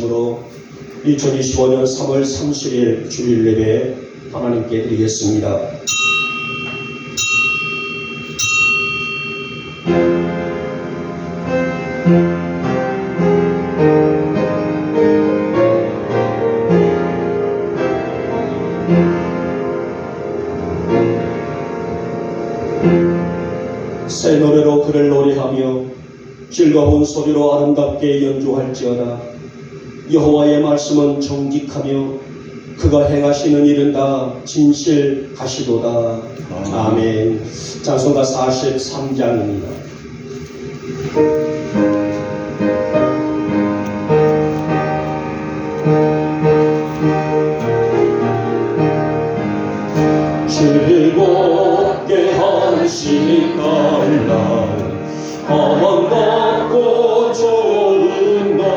으로 2025년 3월 30일 주일 예배 하나님께 드리겠습니다. 새 노래로 그를 노래하며 즐거운 소리로 아름답게 연주할지어다. 여호와의 말씀은 정직하며 그가 행하시는 일은 다 진실하시도다. 아멘. 찬송가 43장입니다. 즐겁게 한식할 아름답고 좋은 날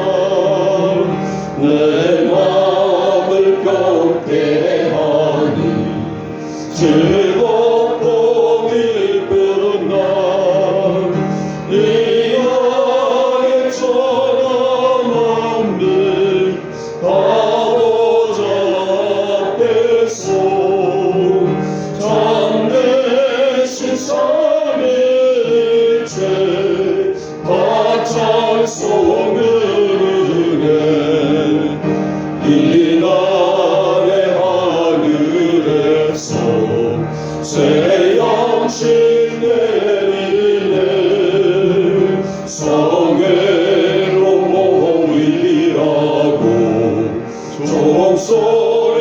내 마음을 평게 하니 즐겁고 기쁜 날 이 안에 천하만민 다 보좌 앞에서 참되신 삼위일체 다 찬송을 이 날의 하늘에서 새 양식 내리네. 성회로 모이라고 종소리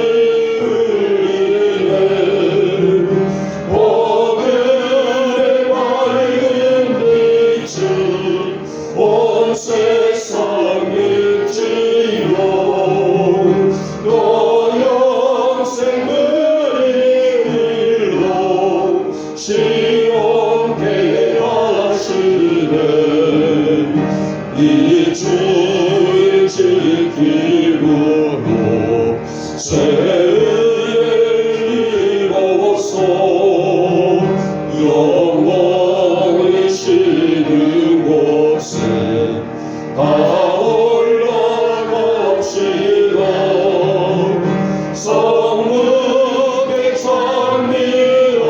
울리네. 오늘의 밝은 빛이 온 세상일지요. 또 영생의 길로 시원케 하시네. 이 주일 지키고도 새의를 입어서 영원히 쉬는 곳에 다 올라갑시다. 성문에 찬미하고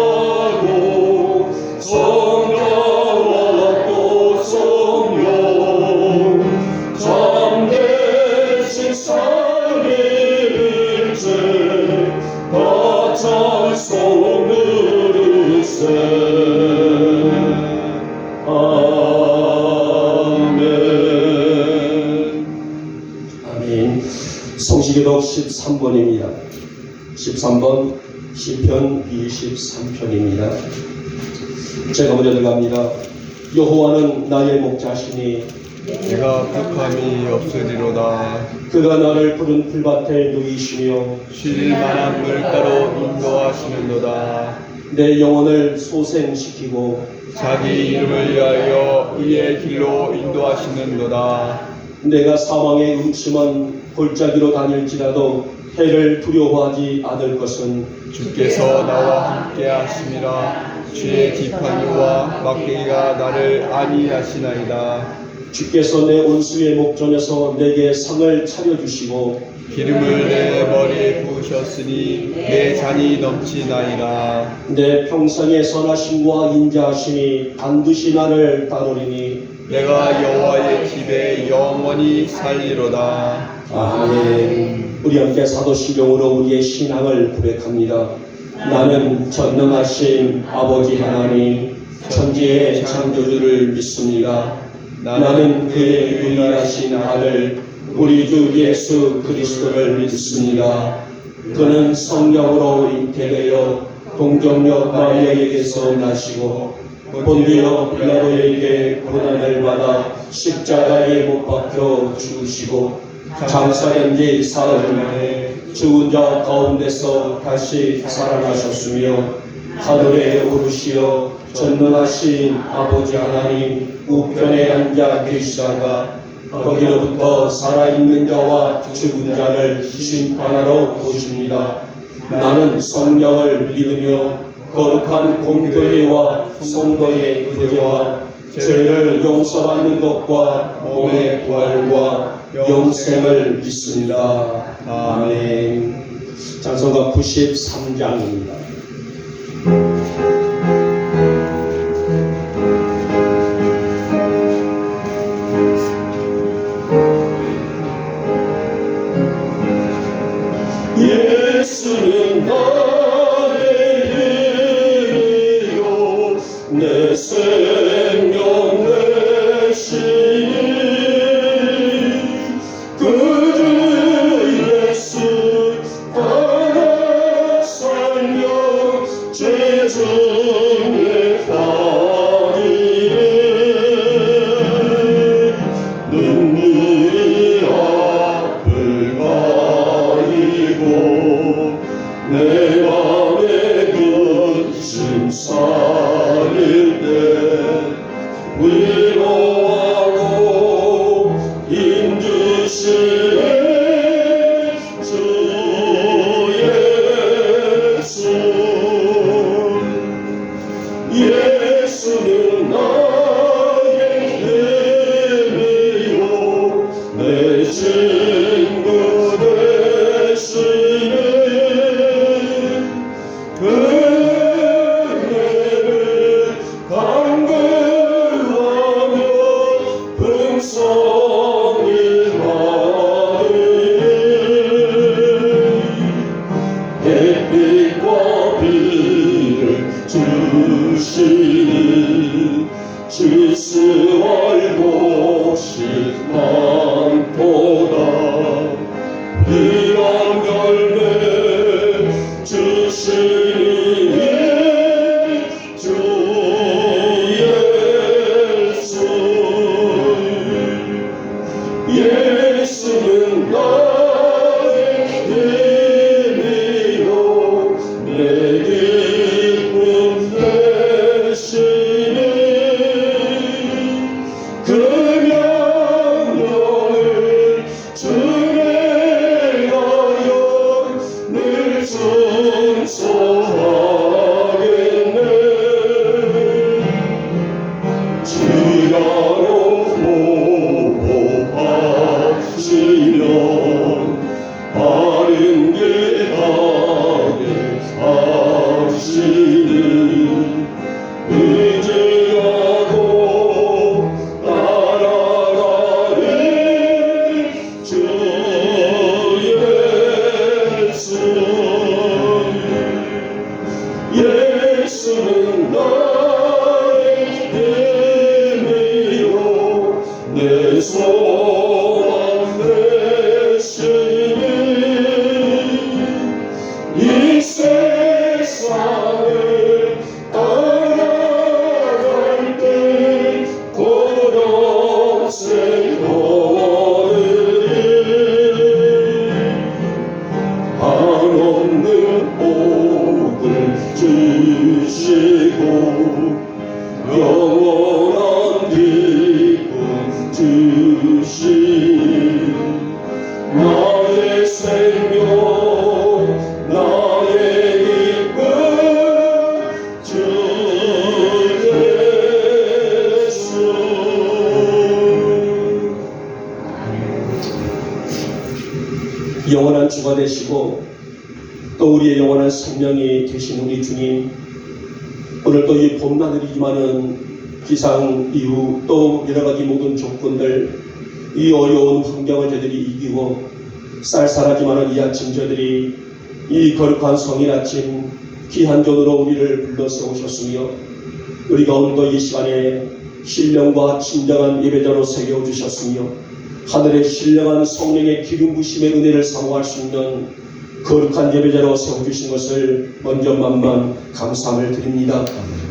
성자와 또 성령 참되신 삼위일체 다 찬송 부르세. 아멘. 성시기록 13번입니다. 13번 시편 23편입니다. 제가 먼저 들어갑니다. 여호와는 나의 목자시니 내가 격함이 없으리로다. 그가 나를 푸른 풀밭에 누이시며 쉴 만한 물가로 인도하시는도다. 내 영혼을 소생시키고 자기 이름을 위하여 이의 길로 인도하시는도다. 내가 사망의 음침한 골짜기로 다닐지라도 해를 두려워하지 않을 것은 주께서 나와 함께 하심이라. 주의 지팡이와 막대기가 나를 안위하시나이다. 주께서 내 온수의 목전에서 내게 상을 차려주시고 기름을 내 머리에 부으셨으니 내 잔이 넘치나이다. 내 평생의 선하심과 인자하심이 반드시 나를 따르리니 내가 여호와의 집에 영원히 살리로다. 아멘. 우리 함께 사도신경으로 우리의 신앙을 고백합니다. 나는 전능하신 아버지 하나님 천지의 창조주를 믿습니다. 나는 그의 유일하신 아들 우리 주 예수 그리스도를 믿습니다. 그는 성령으로 잉태되어 동정녀 마리아에게서 나시고 본디오 빌라도에게 고난을 받아 십자가에 못 박혀 죽으시고 장사된 지 사흘 만에 죽은 자 가운데서 다시 살아나셨으며 하늘에 오르시어 전능하신 아버지 하나님 우편에 앉아 계시다가 거기로부터 살아있는 자와 죽은 자를 심판하러 오십니다. 나는 성령을 믿으며 거룩한 공교회와 성도의 교제와 죄를 용서받는 것과 몸의 부활과 영생을 믿습니다. 아멘. 찬송가 93장입니다. 예수는 나의 이름이요 내 생명 되시니 그주 예수 따라 살며 죄 중에 빠지네 눈물이 앞을 가리고 내 맘에 근심 쌓일 때 위로하고 힘주시네 주 예수 예수는 나의 힘이요 내 친구 되시네 그네를 간구하며 풍성히 받으니 햇빛과 비를 주시니 질수할 곳이 많도다 이런 열매 주시니 주 예수 예수는 나의 힘이요 내 기쁨 되시니 그 명령을 준행하여 늘 순종하겠네 주야로 보호하시면 바른 길 가게 하시는 의지하고 따라가는 주 예수 예수는 나의 힘이요 내 소망 되시니 이 세상을 떠나갈 때 고독생 거리니 한없는 복을 주시고 영원한 기쁨 주시니 나의 생명 나의 기쁨 주 예수 영원한 주가 되시고 또 우리의 영원한 생명이 되신 우리 주님 오늘 또 이 봄나들이지만은 기상 이후 또 여러가지 모든 조건들 이 어려운 환경을 저들이 이기고 쌀쌀하지만은 이 아침 저들이 이 거룩한 성일 아침 귀한 존으로 우리를 불러 세우셨으며 우리가 오늘도 이 시간에 신령과 진정한 예배자로 새겨주셨으며 하늘의 신령한 성령의 기름 부심의 은혜를 사모할 수 있는 거룩한 예배자로 세워주신 것을 먼저 만만 감사함을 드립니다.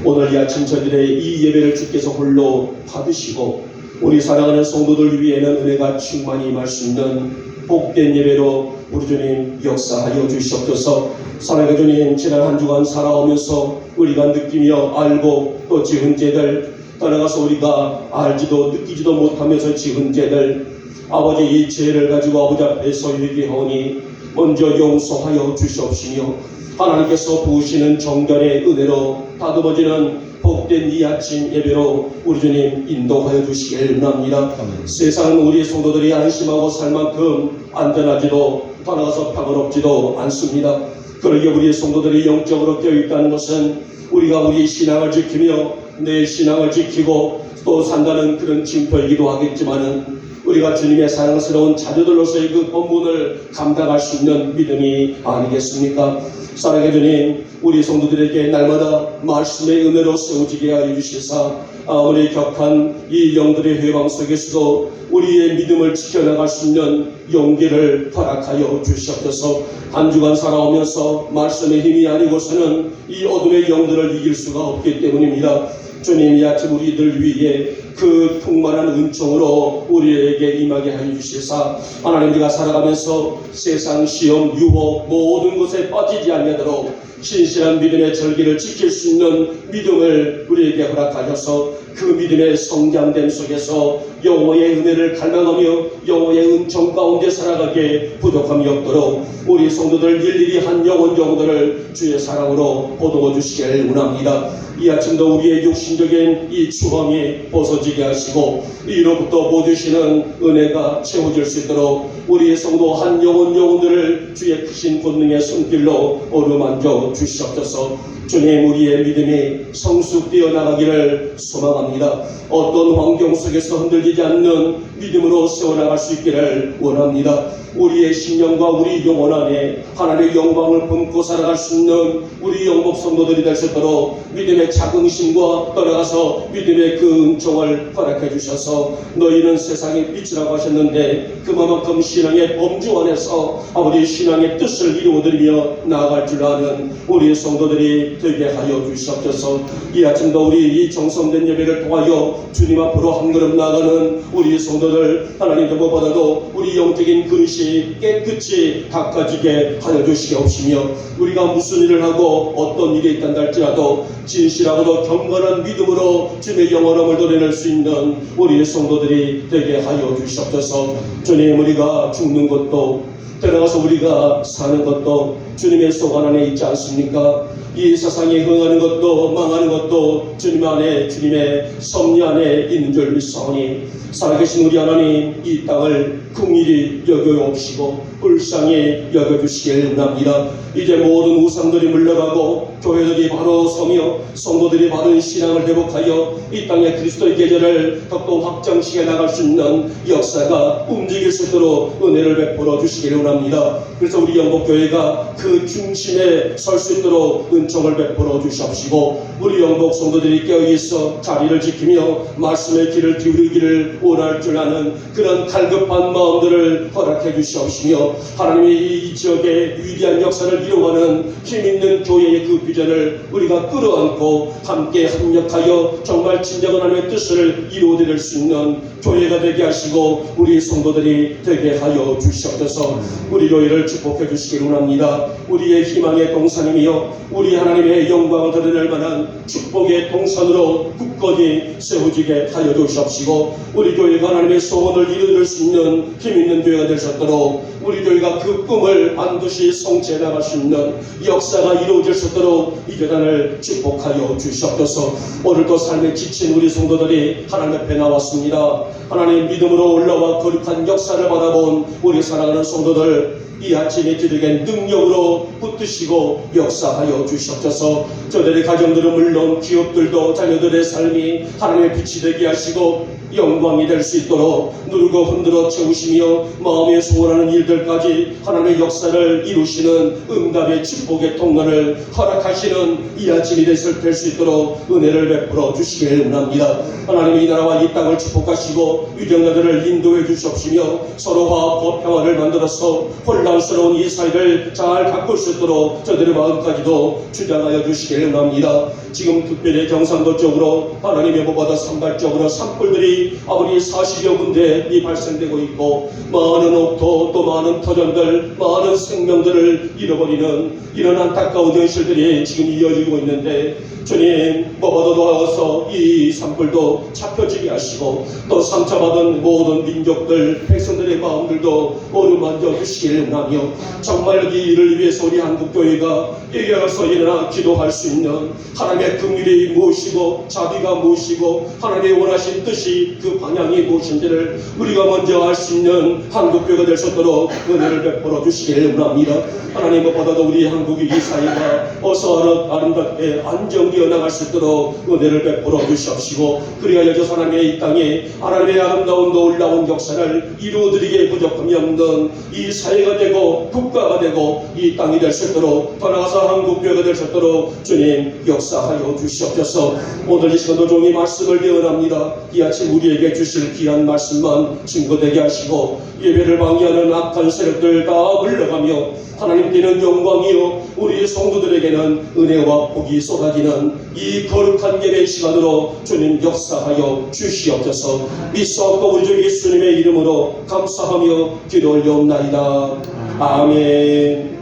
오늘 이 아침 저들의 이 예배를 주께서 홀로 받으시고 우리 사랑하는 성도들 위에는 은혜가 충만히 임할 수 있는 복된 예배로 우리 주님 역사하여 주시옵소서. 사랑의 주님, 지난 한 주간 살아오면서 우리가 느끼며 알고 또 지은 죄들, 따라가서 우리가 알지도 느끼지도 못하면서 지은 죄들, 아버지 이 죄를 가지고 아버지 앞에서 회개하오니 먼저 용서하여 주시옵시며 하나님께서 부으시는 정결의 은혜로 다듬어지는 복된 이 아침 예배로 우리 주님 인도하여 주시길 원합니다. 아멘. 세상은 우리 성도들이 안심하고 살 만큼 안전하지도 떠나가서 평화롭지도 않습니다. 그러기에 우리 성도들이 영적으로 깨어있다는 것은 우리가 우리 신앙을 지키며 내 신앙을 지키고 또 산다는 그런 징표이기도 하겠지만은 우리가 주님의 사랑스러운 자녀들로서의 그 본분을 감당할 수 있는 믿음이 아니겠습니까? 사랑의 주님, 우리 성도들에게 날마다 말씀의 은혜로 세워지게 하여 주시사 아무리 격한 이 영들의 회방 속에서도 우리의 믿음을 지켜나갈 수 있는 용기를 허락하여 주시옵소서. 한 주간 살아오면서 말씀의 힘이 아니고서는 이 어둠의 영들을 이길 수가 없기 때문입니다. 주님, 이 아침 우리들 위해 그 풍만한 은총으로 우리에게 임하게 하여 주시사 하나님, 우리가 살아가면서 세상 시험 유혹 모든 것에 빠지지 않도록 신실한 믿음의 절기를 지킬 수 있는 믿음을 우리에게 허락하셔서 그 믿음의 성장됨 속에서 여호와의 은혜를 갈망하며 여호와의 은총 가운데 살아가게 부족함이 없도록 우리 성도들 일일이 한 영혼 정도를 주의 사랑으로 보듬어 주시길 원합니다. 이 아침도 우리의 육신적인 이 추함이 벗어지게 하시고 이로부터 보여주시는 은혜가 채워질 수 있도록 우리의 성도 한 영혼들을 주의 크신 권능의 손길로 어루만져 주시옵소서. 주님, 우리의 믿음이 성숙되어 나가기를 소망합니다. 어떤 환경 속에서 흔들리지 않는 믿음으로 세워나갈 수 있기를 원합니다. 우리의 심령과 우리 영혼 안에 하나님의 영광을 품고 살아갈 수 있는 우리 영복 성도들이 될 수 있도록 믿음의 자긍심과 떠나가서 믿음의 그 은총을 허락해 주셔서 너희는 세상의 빛이라고 하셨는데 그만큼 신앙의 범주 안에서 아버지 신앙의 뜻을 이루어드리며 나아갈 줄 아는 우리의 성도들이 되게 하여 주시옵소서. 이 아침도 우리 이 정성된 예배를 통하여 주님 앞으로 한 걸음 나아가는 우리 성도들 하나님, 무엇보다도 우리 영적인 그릇이 깨끗이 닦아지게 하여 주시옵시며 우리가 무슨 일을 하고 어떤 일이 있단다 할지라도 진실하고도 경건한 믿음으로 주님의 영원함을 도려낼 수 있는 우리의 성도들이 되게 하여 주시옵소서. 주님, 우리가 죽는 것도 들어가서 우리가 사는 것도 주님의 소관 안에 있지 않습니까? 이 세상에 흥하는 것도 망하는 것도 주님 안에, 주님의 섭리 안에 있는 줄 믿사오니 살아계신 우리 하나님, 이 땅을 긍휼히 여겨옵시고 불쌍히 여겨주시길 원합니다. 이제 모든 우상들이 물러가고 교회들이 바로 서며 성도들이 바른 신앙을 회복하여 이 땅의 그리스도의 계절을 더욱 확장시켜 나갈 수 있는 역사가 움직일 수 있도록 은혜를 베풀어 주시길 원합니다. 그래서 우리 영복교회가 그 중심에 설 수 있도록 은총을 베풀어 주시옵시고 우리 영복 성도들이 깨어있어 자리를 지키며 말씀의 길을 기울이기를 원할 줄 아는 그런 갈급한 마음들을 허락해 주시옵시며 하나님의 이 지역의 위대한 역사를 이루어가는 힘있는 교회의 그 비전을 우리가 끌어안고 함께 협력하여 정말 진정한 하나님의 뜻을 이루어드릴 수 있는 교회가 되게 하시고 우리 성도들이 되게 하여 주시옵소서. 우리 교회를 축복해 주시기 원합니다. 우리의 희망의 동산이며 우리 하나님의 영광을 드러낼 만한 축복의 동산으로 굳건히 세워지게 하여 주시옵시고 우리 교회가 하나님의 소원을 이루어낼 수 있는 힘있는 교회가 될 수 있도록 우리 교회가 그 꿈을 반드시 성취해 나갈 수 있는 역사가 이루어질 수 있도록 이 재단을 축복하여 주시옵소서. 오늘도 삶에 지친 우리 성도들이 하나님 앞에 나왔습니다. 하나님 믿음으로 올라와 거룩한 역사를 바라본 우리 사랑하는 성도들 이 아침에 저들에게 능력으로 붙드시고 역사하여 주시옵소서. 저들의 가정들은 물론 기업들도 자녀들의 삶이 하나님의 빛이 되게 하시고 영광이 될 수 있도록 누르고 흔들어 채우시며 마음에 소원하는 일들까지 하나님의 역사를 이루시는 응답의 축복의 통로를 허락하시는 이 아침이 될 수 있도록 은혜를 베풀어 주시길 원합니다. 하나님의 이 나라와 이 땅을 축복하시고 유정자들을 인도해 주시옵시며 서로 화합과 평화를 만들어서 혼란스러운 이 사회를 잘 가꿀 수 있도록 저들의 마음까지도 주장하여 주시길 원합니다. 지금 특별히 경상도 쪽으로 하나님의 보다 산발적으로 산불들이 아버지 40여 군데 발생되고 있고 많은 옥토 또 많은 터전들 많은 생명들을 잃어버리는 이런 안타까운 현실들이 지금 이어지고 있는데 주님 뭐보다 도와서 이 산불도 잡혀지게 하시고 또 상처받은 모든 민족들 백성들의 마음들도 어루만져 주시길 원하며 정말 이 일을 위해서 우리 한국교회가 깨어서 일어나 기도할 수 있는 하나님의 긍휼이 무엇이고 자비가 무엇이고 하나님의 원하신 뜻이 그 방향이 무엇인지를 우리가 먼저 알 수 있는 한국교회가 될 수 있도록 은혜를 베풀어 주시기를 원합니다. 하나님 무엇보다도 우리 한국의 이 사회가 어서 아름답게 안정되어 나갈 수 있도록 은혜를 베풀어 주시옵시고 그리하여 저 하나님의 이 땅에 하나님의 아름다운 놀라운 역사를 이루어드리기에 부족함이 없는 이 사회가 되고 국가가 되고 이 땅이 될 수 있도록 더 나아가서 한국교회가 될 수 있도록 주님 역사하여 주시옵소서. 오늘 이 시간도 종이 말씀을 배워납니다. 이 아침 우리에게 주실 귀한 말씀만 증거되게 하시고 예배를 방해하는 악한 세력들 다 물러가며 하나님께는 영광이요 우리 성도들에게는 은혜와 복이 쏟아지는 이 거룩한 예배 시간으로 주님 역사하여 주시옵소서. 믿사옵고 우리 주 예수님의 이름으로 감사하며 기도 올려옵나이다. 아멘.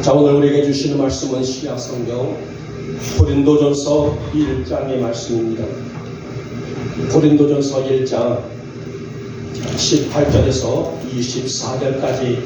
자, 오늘 우리에게 주시는 말씀은 신약성경 고린도전서 1장의 말씀입니다. 고린도전서 1장 18절에서 24절까지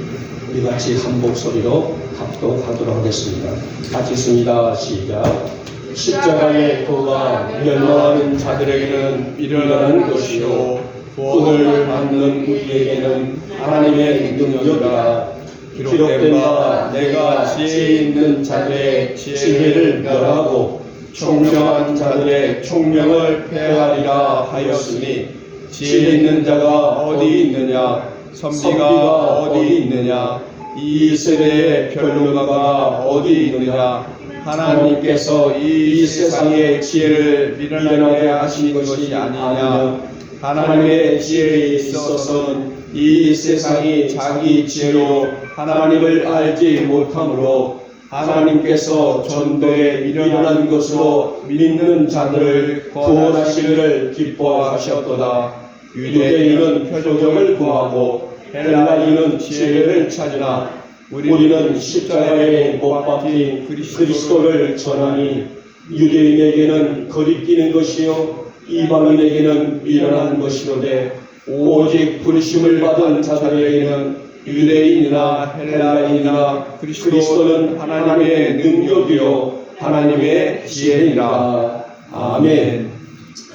우리 같이 한 목소리로 합독하도록 하겠습니다. 같이 읽습니다. 시작. 십자가의 도가 멸망하는 자들에게는 일어나는 것이요 구원을 받는 우리에게는 하나님의 능력이라. 기록된 바 내가 지혜 있는 자들의 지혜를 멸하고 총명한 자들의 총명을 폐하리라 하였으니 지혜 있는 자가 어디 있느냐 선비가 어디 있느냐 이 세대의 변론가가 어디 있느냐 하나님께서 이 세상의 지혜를 미련하게 하신 것이 아니냐 하나님의 지혜에 있어서는 이 세상이 자기 지혜로 하나님을 알지 못하므로 하나님께서 전도에 미련한 것으로 믿는 자들을 구원하시기를 기뻐하셨도다. 유대인은 표적을 구하고 헬라인은 지혜를 찾으나 우리는 십자가에 못 박힌 그리스도를 전하니 유대인에게는 거리끼는 것이요 이방인에게는 미련한 것이로되 오직 부르심을 받은 자들에게는 유대인이나 헬라인이나 그리스도는 하나님의 능력이요 하나님의 지혜니라. 아멘.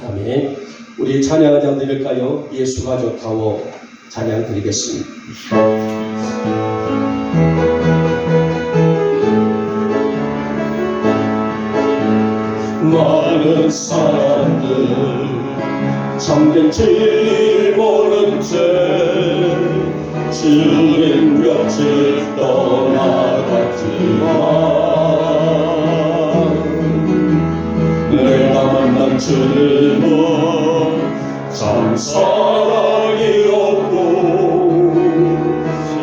아멘. 우리 찬양을 장 드릴까요? 예수가 좋다고 찬양 드리겠습니다. 많은 사람들 참된 진리를 모른 채 주님 곁을 떠나갔지만 내가 만난 주님은 참 사랑이었고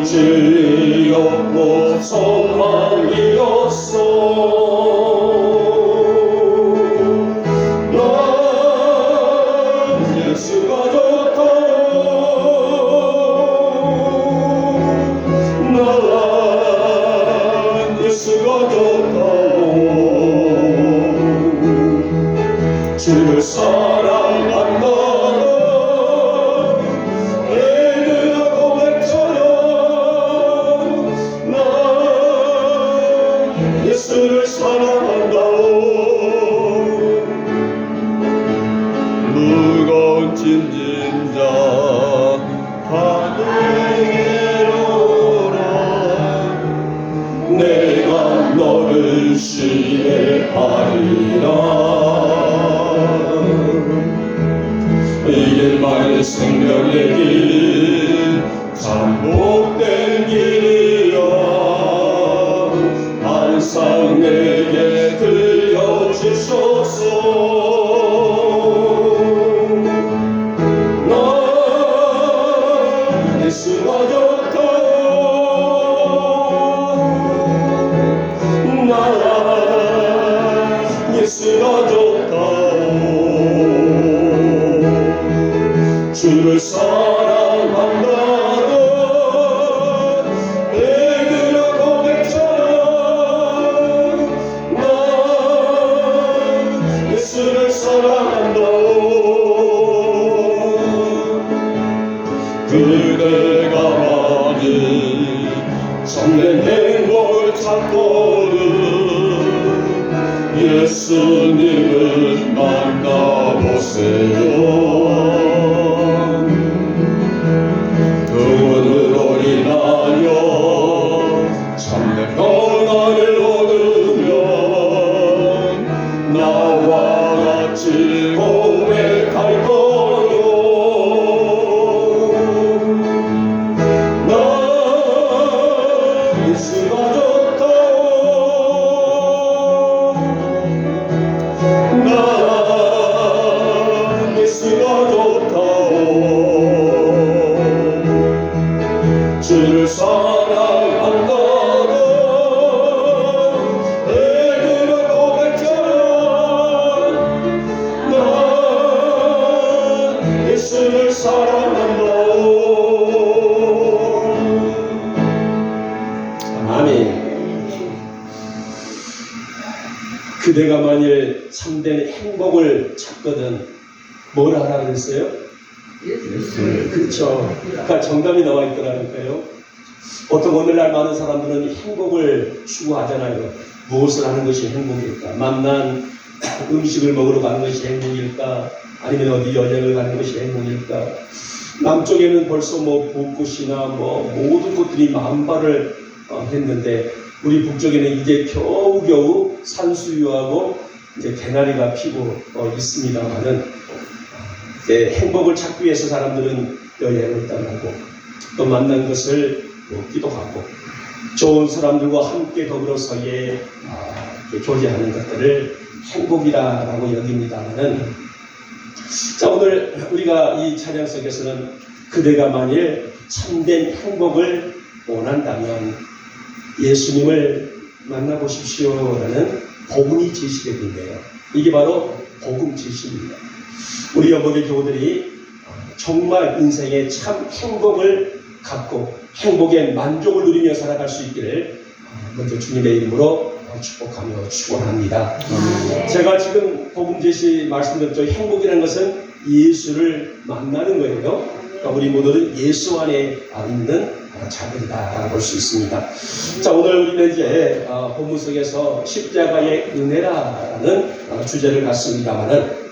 진리였고 소망이었어. 주를 사랑한다는 애들하고 외쳐요. 난 예수를 사랑한다오. 무거운 짐진 자 다 내게로 오라. 내가 너를 시해하리라. 이 길만의 생명의 길 참 복된 길이여. 항상 내게 들려주소서. 난 예수가 좋다오. 난 예수가 좋다오. 주를 사랑한다는 애들하고 외쳐요. 난 참된 행복을 찾고는 예수님을 만나보세요. 그분으로 인하여 참된 평안을 얻으면 나와 같이 고백할 거요. 나 예수가 좋다오. 나 예수가 좋다오. 주를 사랑한다고 내 눈을 고백하면 난 예수를 사랑한다오. 아멘. 그대가 만일 참된 행복을 찾거든 뭘 하라 그랬어요? 그렇죠. 그러니까 정답이 나와 있더라니까요. 보통 오늘날 많은 사람들은 행복을 추구하잖아요. 무엇을 하는 것이 행복일까? 만난 음식을 먹으러 가는 것이 행복일까? 아니면 어디 여행을 가는 것이 행복일까? 남쪽에는 벌써 뭐 벚꽃이나 뭐 모든 꽃들이 만발을 했는데 우리 북쪽에는 이제 겨우겨우 산수유하고 이제 개나리가 피고 있습니다만은 행복을 찾기 위해서 사람들은 여행을 떠나고 또 만난 것을 먹기도 하고 좋은 사람들과 함께 더불어서 교제하는 것들을 행복이라고 여깁니다만은 자, 오늘 우리가 이 찬양 속에서는 그대가 만일 참된 행복을 원한다면 예수님을 만나보십시오라는 복음이 제시되고 있네요. 이게 바로 복음 제시입니다. 우리 여복의 교우들이 정말 인생에 참 행복을 갖고 행복의 만족을 누리며 살아갈 수 있기를 먼저 주님의 이름으로 축복하며 축원합니다. 제가 지금 복음 제시 말씀드렸죠. 행복이라는 것은 예수를 만나는 거예요. 그러니까 우리 모두는 예수 안에 있는 자들이다 볼 수 있습니다. 자, 오늘 우리는 이제 본문 속에서 십자가의 은혜라는 주제를 갖습니다만은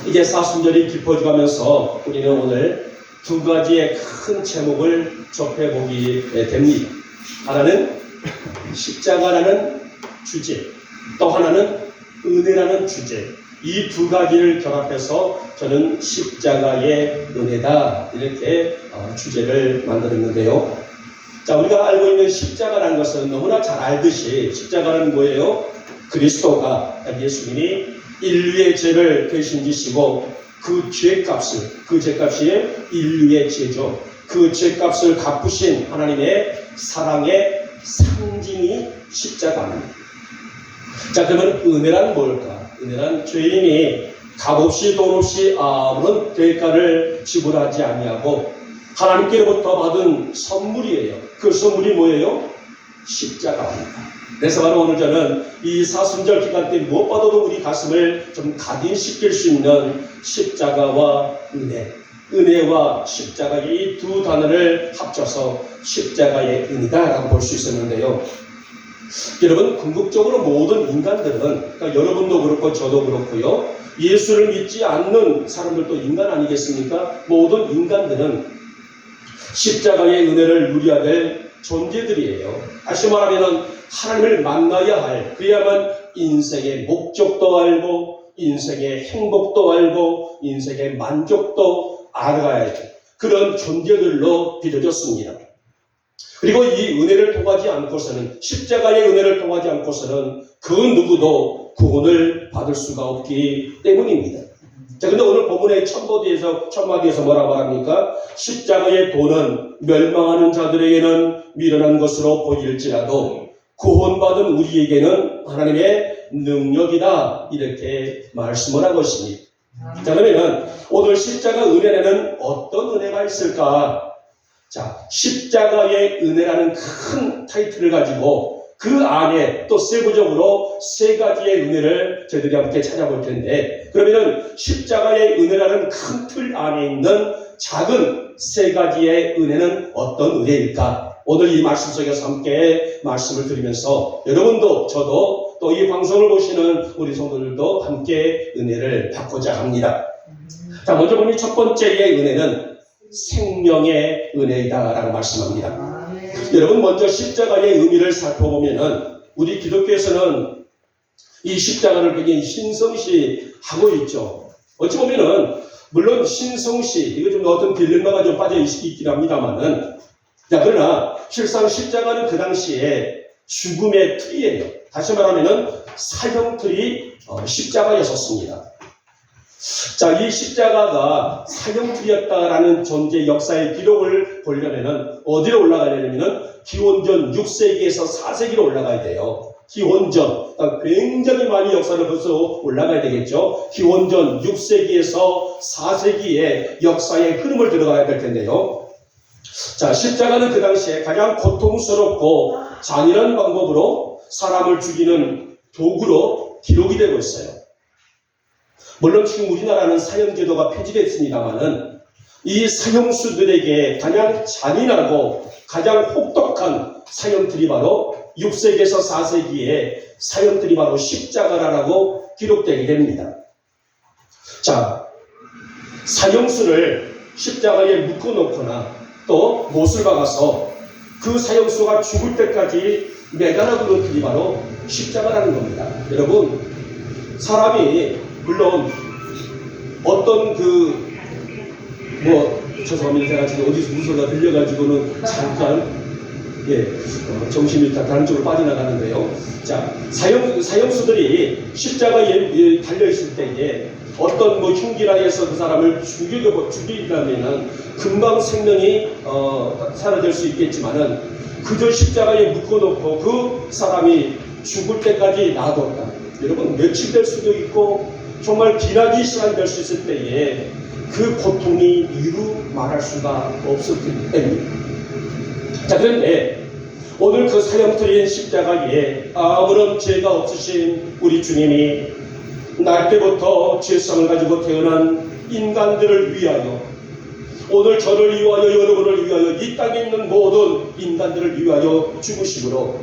이제 사순절이 깊어져가면서 우리는 오늘 두 가지의 큰 제목을 접해보게 됩니다. 하나는 십자가라는 주제, 또 하나는 은혜라는 주제. 이 두 가지를 결합해서 저는 십자가의 은혜다 이렇게 주제를 만들었는데요. 자, 우리가 알고 있는 십자가라는 것은 너무나 잘 알듯이 십자가는 뭐예요? 그리스도가 예수님이 인류의 죄를 대신 지시고 그 죄값이 인류의 죄죠. 그 죄값을 갚으신 하나님의 사랑의 상징이 십자가입니다. 자, 그러면 은혜란 뭘까? 은혜란 죄인이 값없이 돈 없이 아무런 대가를 지불하지 아니하고 하나님께로부터 받은 선물이에요. 그 선물이 뭐예요? 십자가입니다. 그래서 바로 오늘 저는 이 사순절 기간 때 무엇보다도 우리 가슴을 좀 각인시킬 수 있는 십자가와 은혜, 은혜와 십자가의 이 두 단어를 합쳐서 십자가의 은이다라고 볼 수 있었는데요. 여러분, 궁극적으로 모든 인간들은, 그러니까 여러분도 그렇고 저도 그렇고요, 예수를 믿지 않는 사람들도 인간 아니겠습니까? 모든 인간들은 십자가의 은혜를 누려야 될 존재들이에요. 다시 말하면 하나님을 만나야 할, 그래야만 인생의 목적도 알고 인생의 행복도 알고 인생의 만족도 알아가야 돼. 그런 존재들로 빚어졌습니다. 그리고 이 은혜를 통하지 않고서는, 십자가의 은혜를 통하지 않고서는 그 누구도 구원을 받을 수가 없기 때문입니다. 자, 근데 오늘 본문의 첫 마디에서 뭐라 말합니까? 십자가의 도는 멸망하는 자들에게는 미련한 것으로 보일지라도 구원받은 우리에게는 하나님의 능력이다, 이렇게 말씀을 한 것입니다. 자, 그러면 오늘 십자가 은혜에는 어떤 은혜가 있을까? 자, 십자가의 은혜라는 큰 타이틀을 가지고 그 안에 또 세부적으로 세 가지의 은혜를 저희들이 함께 찾아볼 텐데, 그러면 십자가의 은혜라는 큰 틀 안에 있는 작은 세 가지의 은혜는 어떤 은혜일까? 오늘 이 말씀 속에서 함께 말씀을 드리면서 여러분도 저도 또 이 방송을 보시는 우리 성도들도 함께 은혜를 받고자 합니다. 자, 먼저 보면 첫 번째의 은혜는 생명의 은혜이다라고 말씀합니다. 여러분, 먼저 십자가의 의미를 살펴보면은 우리 기독교에서는 이 십자가를 굉장히 신성시하고 있죠. 어찌 보면은 물론 신성시 이거 좀 어떤 딜레마가 좀 빠져 있긴 합니다만은, 자, 그러나 실상 십자가는 그 당시에 죽음의 틀이에요. 다시 말하면은 사형틀이 십자가였었습니다. 자, 이 십자가가 사형틀이었다라는 존재 역사의 기록을 보려면은 어디로 올라가야 되냐면은 기원전 6세기에서 4세기로 올라가야 돼요. 기원전, 그러니까 굉장히 많이 역사를 벌써 올라가야 되겠죠. 기원전 6세기에서 4세기의 역사의 흐름을 들어가야 될 텐데요. 자, 십자가는 그 당시에 가장 고통스럽고 잔인한 방법으로 사람을 죽이는 도구로 기록이 되고 있어요. 물론 지금 우리나라는 사형제도가 폐지됐습니다만은 이 사형수들에게 가장 잔인하고 가장 혹독한 사형틀이 바로 6세기에서 4세기의 사형틀이 바로 십자가라고 기록되게 됩니다. 자, 사형수를 십자가에 묶어놓거나 또 못을 박아서 그 사형수가 죽을 때까지 매달아두는 길이 바로 십자가라는 겁니다. 여러분, 사람이 물론 어떤 죄송합니다. 제가 지금 어디서 무슨 소리가 들려가지고는 잠깐 정신이 다른 쪽으로 빠져나가는데요. 자, 사형수들이 십자가에 달려있을 때에 어떤 흉기라 해서 그 사람을 죽이려면은 금방 생명이 사라질 수 있겠지만은 그저 십자가에 묶어놓고 그 사람이 죽을 때까지 놔뒀다. 여러분, 며칠 될 수도 있고 정말 기나긴 시간 될 수 있을 때에 그 고통이 이루 말할 수가 없었기 때문입니다. 자, 그런데 오늘 그 사형틀인 십자가에 아무런 죄가 없으신 우리 주님이 날 때부터 죄성을 가지고 태어난 인간들을 위하여, 오늘 저를 위하여 여러분을 위하여 이 땅에 있는 모든 인간들을 위하여 죽으심으로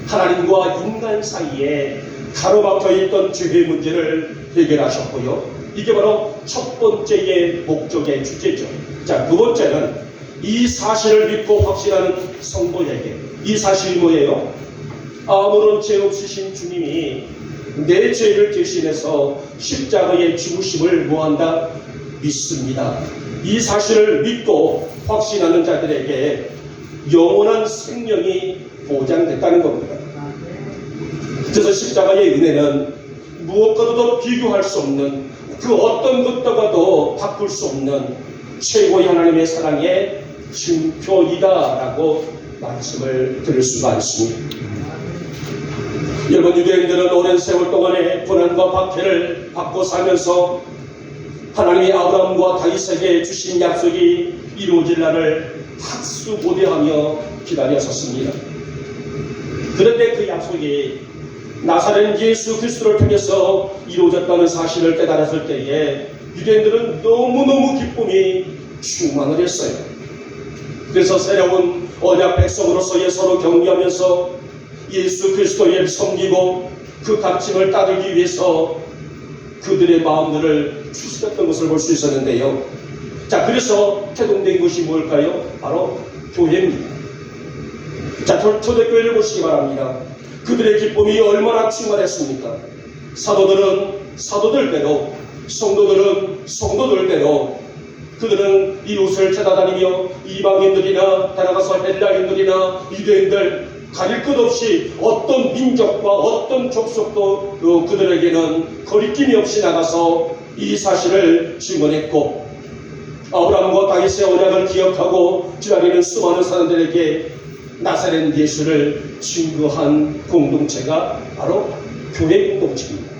하나님과 인간 사이에 가로막혀 있던 죄의 문제를 해결하셨고요. 이게 바로 첫 번째의 목적의 주제죠. 자, 두 번째는 이 사실을 믿고 확신하는 성도에게, 이 사실이 뭐예요? 아무런 죄 없으신 주님이 내 죄를 대신해서 십자가의 죽으심을 뭐한다? 믿습니다. 이 사실을 믿고 확신하는 자들에게 영원한 생명이 보장됐다는 겁니다. 그래서 십자가의 은혜는 무엇과도 비교할 수 없는, 그 어떤 것과도 바꿀 수 없는 최고의 하나님의 사랑의 증표이다라고 말씀을 드릴 수가 있습니다. 여러분, 유대인들은 오랜 세월 동안의 고난과 박해를 받고 살면서 하나님이 아브라함과 다윗에게 주신 약속이 이루어질 날을 학수고대하며 기다렸었습니다. 그런데 그 약속이 나사렛 예수 그리스도를 통해서 이루어졌다는 사실을 깨달았을 때에 유대인들은 너무너무 기쁨이 충만을 했어요. 그래서 새로운 언약 백성으로서의 서로 격려하면서 예수 그리스도를 섬기고 그 가르침을 따르기 위해서 그들의 마음들을 추스렸던 것을 볼 수 있었는데요. 자, 그래서 태동된 것이 뭘까요? 바로 교회입니다. 자, 초대교회를 보시기 바랍니다. 그들의 기쁨이 얼마나 충만했습니까? 사도들은 사도들대로, 성도들은 성도들대로 그들은 이웃을 찾아다니며 이방인들이나 따라가서 헬라인들이나 유대인들 가릴 것 없이 어떤 민족과 어떤 족속도 그들에게는 거리낌이 없이 나가서 이 사실을 증언했고, 아브라함과 다윗의 언약을 기억하고 기다리는 수많은 사람들에게 나사렛 예수를 증거한 공동체가 바로 교회 공동체입니다.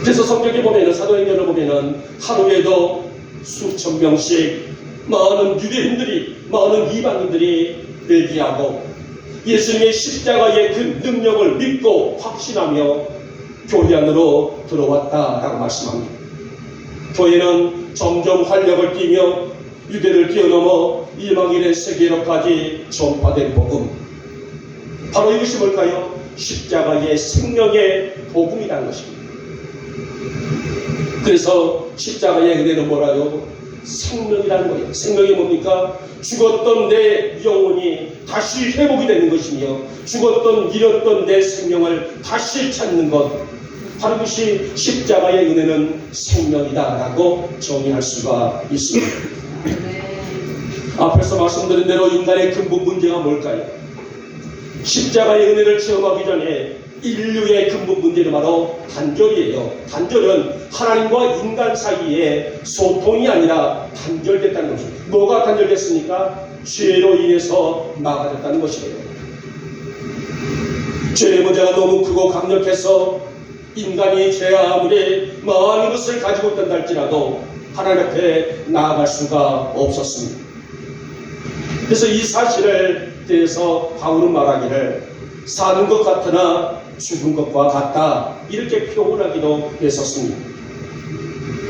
그래서 성경에 보면은, 사도행전을 보면은 하루에도 수천 명씩 많은 유대인들이, 많은 이방인들이 회개하고 예수님의 십자가의 그 능력을 믿고 확신하며 교회 안으로 들어왔다라고 말씀합니다. 교회는 점점 활력을 띠며 유대를 뛰어넘어 이방인의 세계로까지 전파된 복음, 바로 이것이 뭘까요? 십자가의 생명의 복음이라는 것입니다. 그래서 십자가의 은혜는 뭐라요? 생명이라는 거예요. 생명이 뭡니까? 죽었던 내 영혼이 다시 회복이 되는 것이며, 죽었던 잃었던 내 생명을 다시 찾는 것, 바로 그것이 십자가의 은혜는 생명이다라고 정의할 수가 있습니다. 앞에서 말씀드린 대로 인간의 근본 문제가 뭘까요? 십자가의 은혜를 체험하기 전에 인류의 근본 문제는 바로 단절이에요. 단절은 하나님과 인간 사이에 소통이 아니라 단절됐다는 것입니다. 뭐가 단절됐습니까? 죄로 인해서 막아졌다는 것이에요. 죄의 문제가 너무 크고 강력해서 인간이 죄 아무리 많은 것을 가지고 있다 할지라도 하나님 앞에 나아갈 수가 없었습니다. 그래서 이 사실을 대해서 바울은 말하기를 사는 것 같으나 죽은 것과 같다, 이렇게 표현하기도 했었습니다.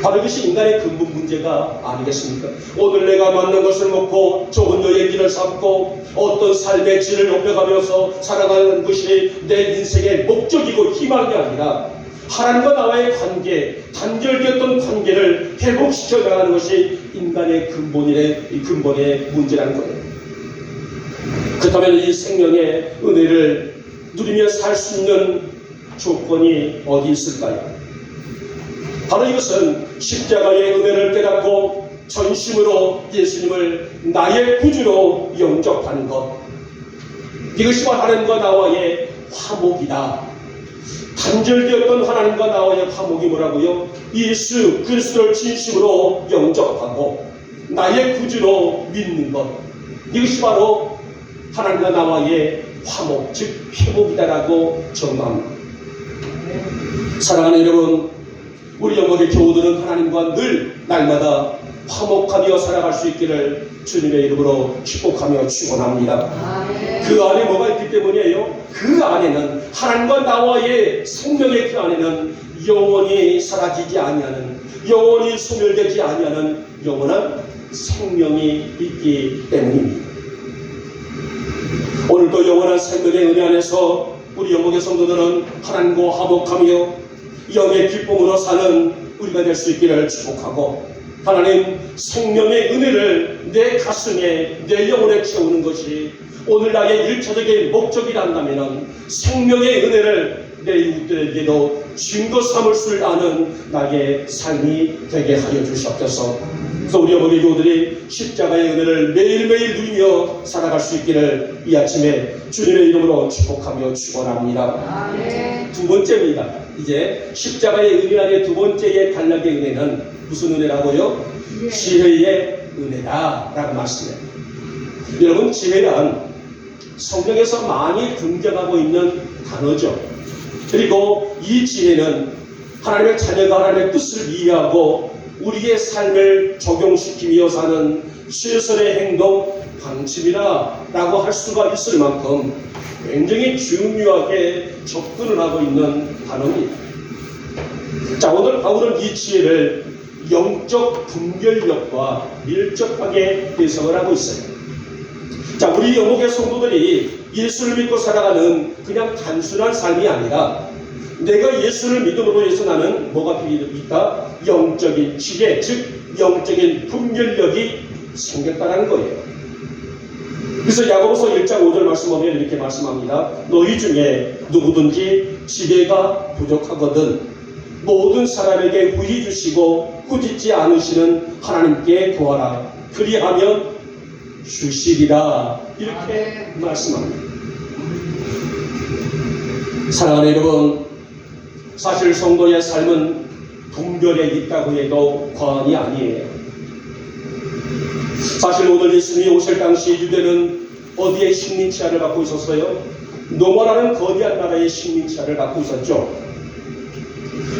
바로 이것이 인간의 근본 문제가 아니겠습니까? 오늘 내가 만난 것을 먹고 좋은 여의 길을 삼고 어떤 삶의 질을 높여가면서 살아가는 것이 내 인생의 목적이고 희망이 아니라 하나님과 나와의 관계, 단절되었던 관계를 회복시켜 나가는 것이 인간의 근본의 문제라는 거예요. 그렇다면 이 생명의 은혜를 누리며 살 수 있는 조건이 어디 있을까요? 바로 이것은 십자가의 은혜를 깨닫고 전심으로 예수님을 나의 구주로 영접하는 것, 이것이 하나님과 나와의 화목이다. 단절되었던 하나님과 나와의 화목이 뭐라고요? 예수 그리스도를 진심으로 영접하고 나의 구주로 믿는 것, 이것이 바로 하나님과 나와의 화목, 즉 회복이다라고 정합니다. 사랑하는 여러분, 우리 영혼의 교우들은 하나님과 늘 날마다 화목하며 살아갈 수 있기를 주님의 이름으로 축복하며 축원합니다. 그 안에 뭐가 있기 때문이에요? 그 안에는 하나님과 나와의 생명의 그 안에는 영원히 사라지지 아니하는, 영원히 소멸되지 아니하는 영원한 생명이 있기 때문입니다. 오늘도 영원한 생명의 은혜 안에서 우리 영목의 성도들은 하나님과 화목하며 영의 기쁨으로 사는 우리가 될 수 있기를 축복하고, 하나님 생명의 은혜를 내 가슴에 내 영혼에 채우는 것이 오늘 나의 1차적인 목적이란다면 생명의 은혜를 내 이웃들에게도 증거 삼을 줄 아는 나의 삶이 되게 하여 주시옵소서. 그래서 우리 어머니 교우들이 십자가의 은혜를 매일매일 누리며 살아갈 수 있기를 이 아침에 주님의 이름으로 축복하며 축원합니다. 두 번째입니다. 이제 십자가의 은혜 안에 두 번째의 단락의 은혜는 무슨 은혜라고요? 지혜의 은혜다라고 말씀해요. 여러분, 지혜란 성경에서 많이 등장하고 있는 단어죠. 그리고 이 지혜는 하나님의 자녀가 하나님의 뜻을 이해하고 우리의 삶을 적용시키며 사는 최선의 행동 방침이라고 할 수가 있을 만큼 굉장히 중요하게 접근을 하고 있는 단어입니다. 자, 오늘 바울은 이 지혜를 영적 분별력과 밀접하게 해석을 하고 있어요. 자, 우리 영목의 성도들이 예수를 믿고 살아가는 그냥 단순한 삶이 아니라 내가 예수를 믿음으로 해서 나는 뭐가 있다? 영적인 지혜, 즉 영적인 분별력이 생겼다는 거예요. 그래서 야고보서 1장 5절 말씀 보면 이렇게 말씀합니다. 너희 중에 누구든지 지혜가 부족하거든 모든 사람에게 후히 주시고 꾸짖지 않으시는 하나님께 구하라. 그리하면 주시리라. 이렇게 말씀합니다. 사랑하는 여러분, 사실 성도의 삶은 분별에 있다고 해도 과언이 아니에요. 사실 오늘 예수님이 오실 당시 유대는 어디에 식민치하를 받고 있었어요? 노마라는 거대한 나라의 식민치하를 받고 있었죠.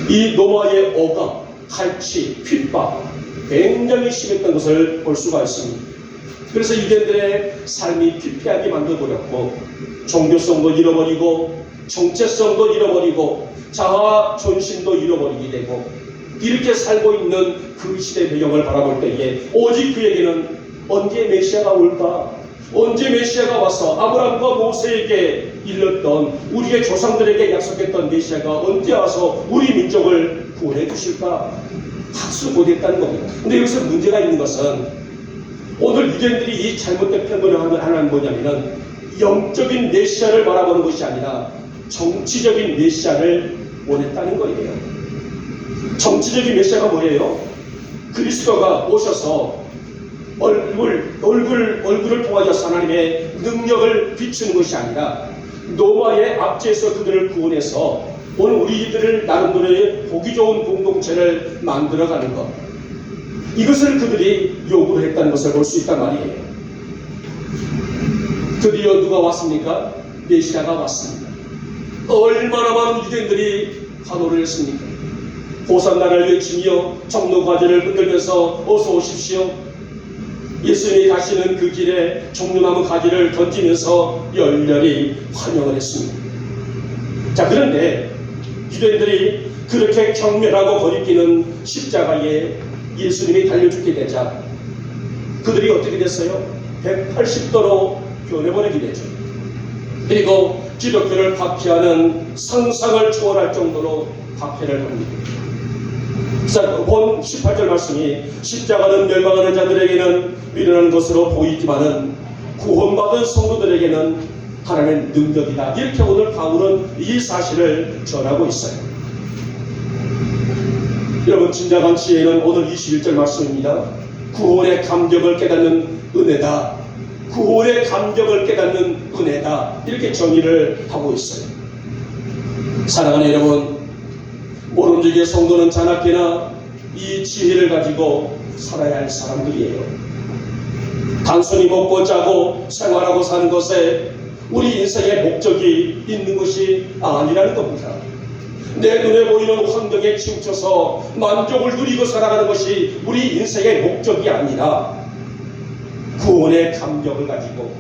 이 노마의 억압, 칼치, 핍박 굉장히 심했던 것을 볼 수가 있습니다. 그래서 유대인들의 삶이 피폐하게 만들어버렸고 종교성도 잃어버리고 정체성도 잃어버리고 자아 존심도 잃어버리게 되고 이렇게 살고 있는 그 시대 배경을 바라볼 때에 오직 그에게는 언제 메시아가 올까? 언제 메시아가 와서 아브라함과 모세에게 일렀던 우리의 조상들에게 약속했던 메시아가 언제 와서 우리 민족을 구원해 주실까? 학수 못했다는 겁니다. 근데 여기서 문제가 있는 것은 오늘 유대인들이 이 잘못된 편견을 하는 뭐냐면은 영적인 메시아를 바라보는 것이 아니라 정치적인 메시아를 원했다는 거예요. 정치적인 메시아가 뭐예요? 그리스도가 오셔서 얼굴을 통하여서 하나님의 능력을 비추는 것이 아니라 노마의 압제에서 그들을 구원해서 오늘 우리들을 나름대로의 보기 좋은 공동체를 만들어가는 것, 이것을 그들이 요구를 했다는 것을 볼 수 있단 말이에요. 드디어 누가 왔습니까? 메시아가 왔습니다. 얼마나 많은 유대인들이 환호를 했습니까? 호산나를 외치며 정로 가지를 흔들면서 어서 오십시오. 예수님이 가시는 그 길에 종려나무 가지를 던지면서 열렬히 환영을 했습니다. 자, 그런데 유대인들이 그렇게 경멸하고 거리끼는 십자가에 예수님이 달려 죽게 되자 그들이 어떻게 됐어요? 180도로 변해버리게 되죠. 그리고 기독교를 박해하는 상상을 초월할 정도로 박해를 합니다. 자, 본 18절 말씀이 십자가는 멸망하는 자들에게는 미련한 것으로 보이지만은 구원받은 성도들에게는 하나님의 능력이다. 이렇게 오늘 바울은 이 사실을 전하고 있어요. 여러분, 진정한 지혜는 오늘 21절 말씀입니다. 구원의 감격을 깨닫는 은혜다. 구원의 감격을 깨닫는 은혜다. 이렇게 정의를 하고 있어요. 사랑하는 여러분, 오른쪽의 성도는 자나깨나 이 지혜를 가지고 살아야 할 사람들이에요. 단순히 먹고 자고 생활하고 사는 것에 우리 인생의 목적이 있는 것이 아니라는 겁니다. 내 눈에 보이는 환경에 치우쳐서 만족을 누리고 살아가는 것이 우리 인생의 목적이 아니라 구원의 감격을 가지고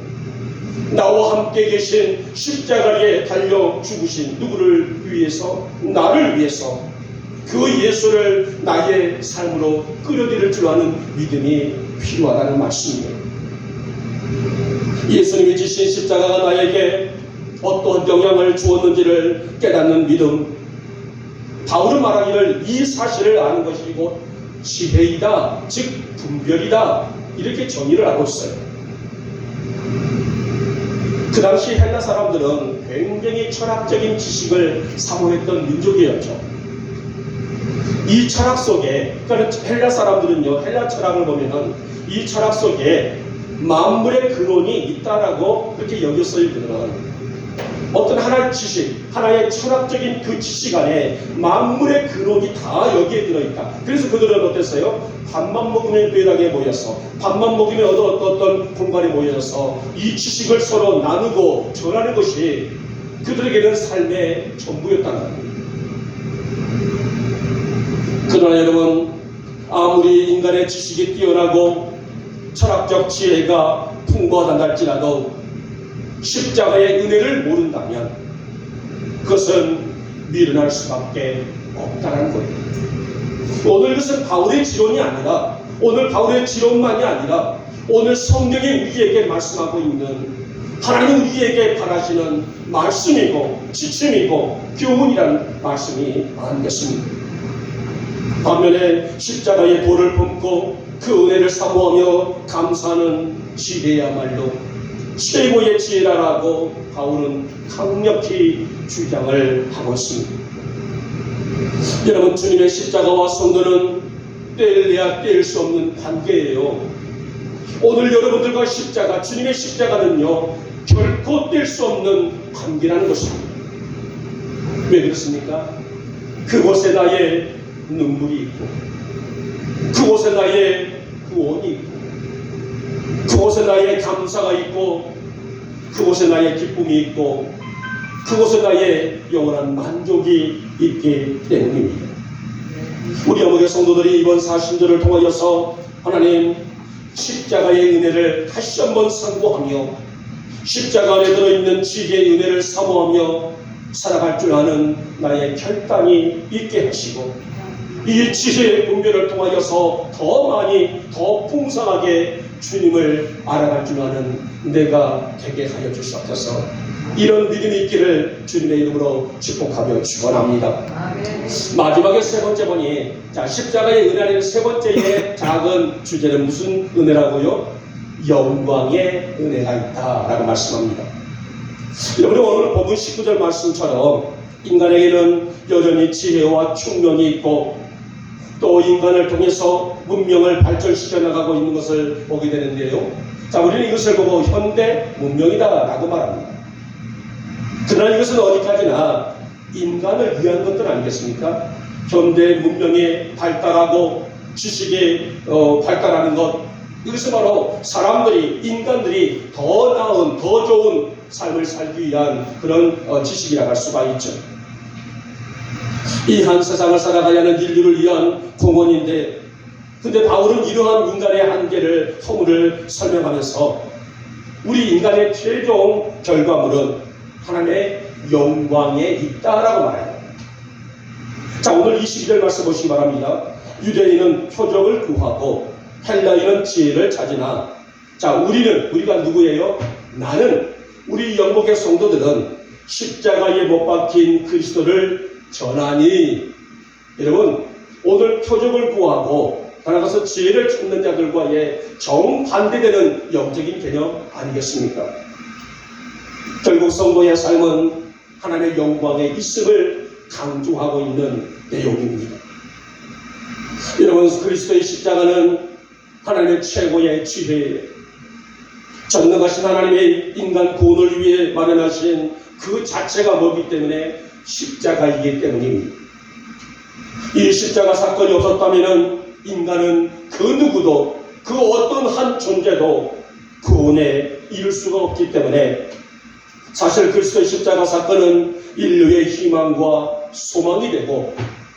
나와 함께 계신 십자가에 달려 죽으신 누구를 위해서? 나를 위해서 그 예수를 나의 삶으로 끌어들일 줄 아는 믿음이 필요하다는 말씀이에요. 예수님이 지신 십자가가 나에게 어떤 영향을 주었는지를 깨닫는 믿음, 바울은 말하기를 이 사실을 아는 것이고 지혜이다, 즉 분별이다, 이렇게 정의를 하고 있어요. 그 당시 헬라 사람들은 굉장히 철학적인 지식을 사모했던 민족이었죠. 이 철학 속에, 그러니까 헬라 사람들은요, 헬라 철학을 보면은 이 철학 속에 만물의 근원이 있다라고 그렇게 여겼어요. 그들은 어떤 하나의 지식, 하나의 철학적인 그 지식 안에 만물의 근원이 다 여기에 들어있다. 그래서 그들은 어땠어요? 밥만 먹으면 배당에 모여서, 밥만 먹으면 어떤 공간에 모여서 이 지식을 서로 나누고 전하는 것이 그들에게는 삶의 전부였다는 겁니다. 그러나 여러분, 아무리 인간의 지식이 뛰어나고 철학적 지혜가 풍부하다 할지라도 십자가의 은혜를 모른다면 그것은 미련할 수밖에 없다는 거예요. 오늘 그것은 바울의 지론이 아니라, 오늘 바울의 지론만이 아니라 오늘 성경이 우리에게 말씀하고 있는 하나님 우리에게 바라시는 말씀이고 지침이고 교훈이라는 말씀이 아니겠습니까? 반면에 십자가의 돌을 품고 그 은혜를 사모하며 감사하는 지혜야말로 최고의 지혜라고 바울은 강력히 주장을 하고 있습니다. 여러분, 주님의 십자가와 성도는 떼려야 뗄 수 없는 관계예요. 오늘 여러분들과 십자가, 주님의 십자가는요, 결코 뗄 수 없는 관계라는 것입니다. 왜 그렇습니까? 그곳에 나의 눈물이 있고, 그곳에 나의 구원이 있고, 그곳에 나의 감사가 있고, 그곳에 나의 기쁨이 있고, 그곳에 나의 영원한 만족이 있기 때문입니다. 우리 어머니 성도들이 이번 사신절을 통하여서 하나님 십자가의 은혜를 다시 한번 상고하며 십자가 안에 들어있는 지혜의 은혜를 사모하며 살아갈 줄 아는 나의 결단이 있게 하시고 이 지혜의 분별을 통하여서 더 많이 더 풍성하게 주님을 알아갈 줄 아는 내가 되게 하여 주시옵소서. 이런 믿음이 있기를 주님의 이름으로 축복하며 축원합니다. 마지막에 세 번째 보니, 자, 십자가의 은혜라는 세 번째의 작은 주제는 무슨 은혜라고요? 영광의 은혜가 있다라고 말씀합니다. 여러분, 오늘 본문 19절 말씀처럼 인간에게는 여전히 지혜와 충명이 있고 또 인간을 통해서 문명을 발전시켜 나가고 있는 것을 보게 되는데요. 자, 우리는 이것을 보고 현대 문명이다라고 말합니다. 그러나 이것은 어디까지나 인간을 위한 것들 아니겠습니까? 현대 문명이 발달하고 지식이 발달하는 것, 이것은 바로 사람들이, 인간들이 더 나은, 더 좋은 삶을 살기 위한 그런 지식이라고 할 수가 있죠. 이 한 세상을 살아가야 하는 인류를 위한 공헌인데, 근데 바울은 이러한 인간의 한계를, 허물을 설명하면서 우리 인간의 최종 결과물은 하나님의 영광에 있다라고 말해요. 자, 오늘 22절 말씀 보시기 바랍니다. 유대인은 표적을 구하고 헬라인은 지혜를 찾으나, 자, 우리가 누구예요? 나는, 우리 영국의 성도들은 십자가에 못 박힌 그리스도를 전하니. 여러분, 오늘 표적을 구하고 나아가서 지혜를 찾는 자들과의 정반대되는 영적인 개념 아니겠습니까? 결국 성도의 삶은 하나님의 영광에 있음을 강조하고 있는 내용입니다. 여러분, 그리스도의 십자가는 하나님의 최고의 지혜예요. 전능하신 하나님의 인간 구원을 위해 마련하신 그 자체가 뭐기 때문에 십자가이기 때문입니다. 이 십자가 사건이 없었다면 인간은 그 누구도, 그 어떤 한 존재도 구원에 이를 수가 없기 때문에 사실 그리스도의 십자가 사건은 인류의 희망과 소망이 되고,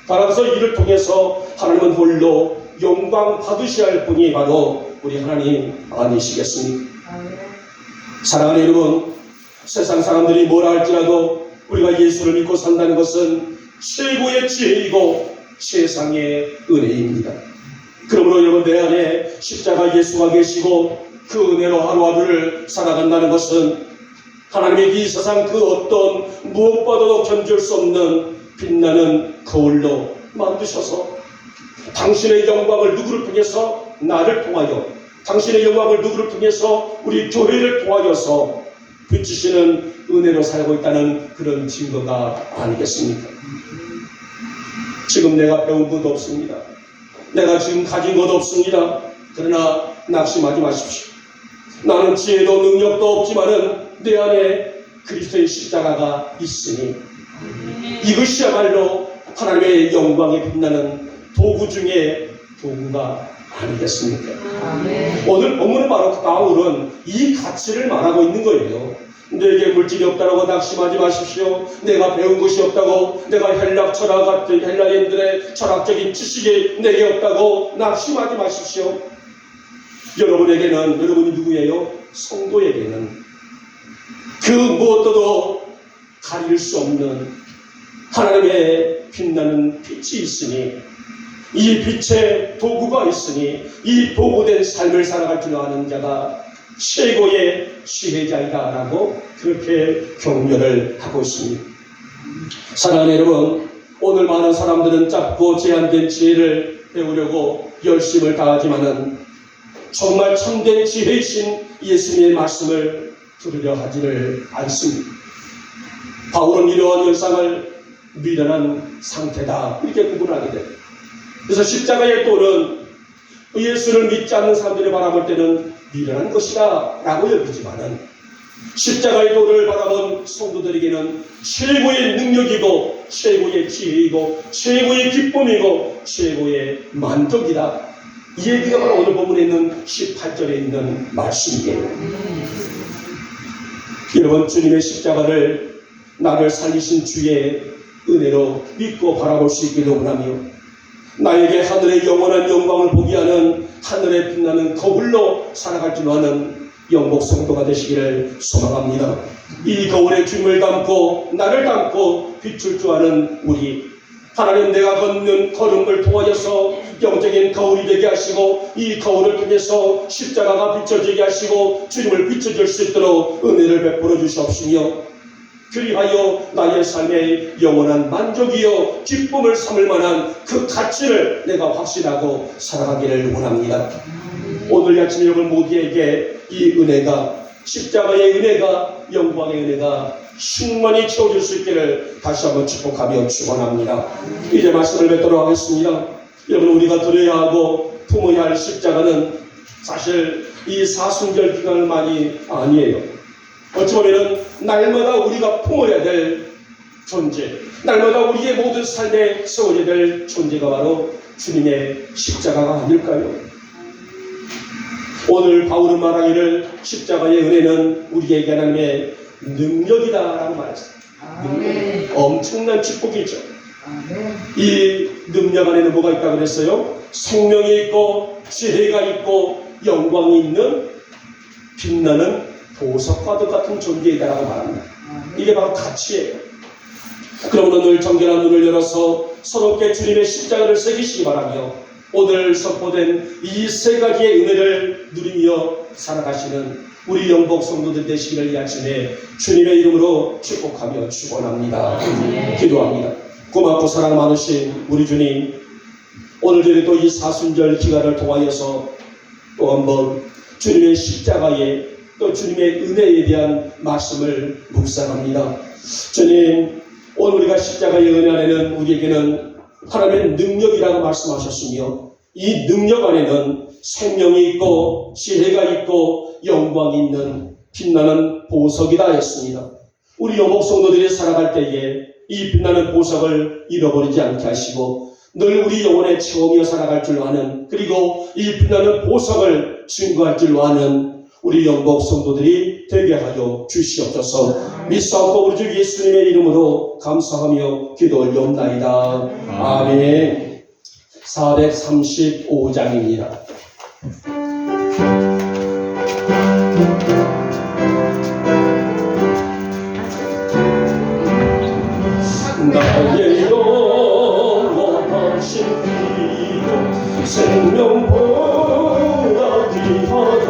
따라서 이를 통해서 하나님은 홀로 영광 받으셔야 할 분이 바로 우리 하나님 아니시겠습니까? 사랑하는 여러분, 세상 사람들이 뭐라 할지라도 우리가 예수를 믿고 산다는 것은 최고의 지혜이고 세상의 은혜입니다. 그러므로 여러분, 내 안에 십자가 예수가 계시고 그 은혜로 하루하루를 살아간다는 것은 하나님의 이 세상 그 어떤 무엇보다도 견딜 수 없는 빛나는 거울로 만드셔서 당신의 영광을 누구를 통해서? 나를 통하여, 당신의 영광을 누구를 통해서? 우리 교회를 통하여서 비추시는 은혜로 살고 있다는 그런 증거가 아니겠습니까? 지금 내가 배운 것도 없습니다. 내가 지금 가진 것도 없습니다. 그러나 낙심하지 마십시오. 나는 지혜도 능력도 없지만은 내 안에 그리스도의 십자가가 있으니 이것이야말로 하나님의 영광에 빛나는 도구 중에 도구가 아니겠습니까? 오늘 본문은 바로 바울은 이 가치를 말하고 있는 거예요. 내게 물질이 없다고 낙심하지 마십시오. 내가 배운 것이 없다고, 내가 헬라 철학 같은 헬라인들의 철학적인 지식이 내게 없다고 낙심하지 마십시오. 여러분에게는, 여러분이 누구예요? 성도에게는 그 무엇도 가릴 수 없는 하나님의 빛나는 빛이 있으니, 이 빛의 도구가 있으니 이 도구된 삶을 살아갈 줄 아는 자가 최고의 지혜자이다라고 그렇게 격려를 하고 있습니다. 사랑하는 여러분, 오늘 많은 사람들은 짧고 제한된 지혜를 배우려고 열심을 다하지만은 정말 참된 지혜이신 예수님의 말씀을 들으려 하지를 않습니다. 바울은 이러한 현상을 미련한 상태다 이렇게 구분하게 됩니다. 그래서 십자가의 돌은 예수를 믿지 않는 사람들이 바라볼 때는 미련한 것이다 라고 여기지만은, 십자가의 돌을 바라본 성도들에게는 최고의 능력이고 최고의 지혜이고 최고의 기쁨이고 최고의 만족이다. 이 얘기가 바로 오늘 본문에 있는 18절에 있는 말씀이에요. 여러분, 주님의 십자가를 나를 살리신 주의 은혜로 믿고 바라볼 수 있기를 원하며, 나에게 하늘의 영원한 영광을 보게 하는 하늘에 빛나는 거울로 살아갈 줄 아는 영복 성도가 되시기를 소망합니다. 이 거울에 주님을 담고 나를 담고 비출 줄 아는 우리, 하나님, 내가 걷는 걸음을 통하여서 영적인 거울이 되게 하시고 이 거울을 통해서 십자가가 비춰지게 하시고 주님을 비춰줄 수 있도록 은혜를 베풀어 주시옵시며, 그리하여 나의 삶에 영원한 만족이요 기쁨을 삼을 만한 그 가치를 내가 확신하고 살아가기를 원합니다. 오늘 아침 여러분 모두에게 이 은혜가, 십자가의 은혜가, 영광의 은혜가 충만히 채워줄 수 있기를 다시 한번 축복하며 축원합니다. 이제 말씀을 맺도록 하겠습니다. 여러분, 우리가 들어야 하고 품어야 할 십자가는 사실 이 사순절 기간만이 아니에요. 어찌 보면 날마다 우리가 품어야 될 존재, 날마다 우리의 모든 삶에 세워야 될 존재가 바로 주님의 십자가가 아닐까요? 오늘 바울은 말하기를 십자가의 은혜는 우리에게 하나님의 능력이다라고 말했어요. 엄청난 축복이죠. 이 능력 안에는 뭐가 있다고 그랬어요? 생명이 있고 지혜가 있고 영광이 있는 빛나는 보석과도 같은 존재이다라고 말합니다. 이게 바로 가치예요. 그러므로 늘 정결한 눈을 열어서 서럽게 주님의 십자가를 새기시기 바라며 오늘 선포된 이 세 가지의 은혜를 누리며 살아가시는 우리 영복 성도들 되시기를 이 아침에 주님의 이름으로 축복하며 축원합니다. 기도합니다. 고맙고 사랑 많으신 우리 주님, 오늘 저희도 이 사순절 기간을 통하여서 또 한번 주님의 십자가에 또 주님의 은혜에 대한 말씀을 묵상합니다. 주님, 오늘 우리가 십자가의 은혜 안에는 우리에게는 하나님의 능력이라고 말씀하셨으며 이 능력 안에는 생명이 있고 지혜가 있고 영광이 있는 빛나는 보석이다 했습니다. 우리 영복 성도들이 살아갈 때에 이 빛나는 보석을 잃어버리지 않게 하시고 늘 우리 영혼의 체험이어 살아갈 줄 아는, 그리고 이 빛나는 보석을 증거할 줄 아는 우리 영복 성도들이 되게 하여 주시옵소서. 믿사옵고 우리 주 예수님의 이름으로 감사하며 기도 올려옵나이다. 아멘. 435장입니다. 나의 영원하신 기도 생명보다 귀하다.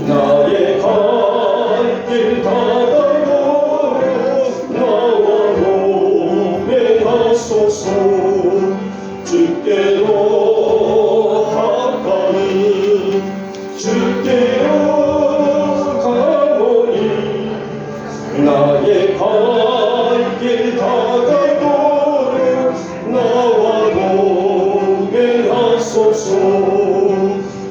나의 갈 길 다가고 나와 동행하소서. 주께로 가까이 주께로 가노니 나의 갈 길 다가고 나와 동행하소서.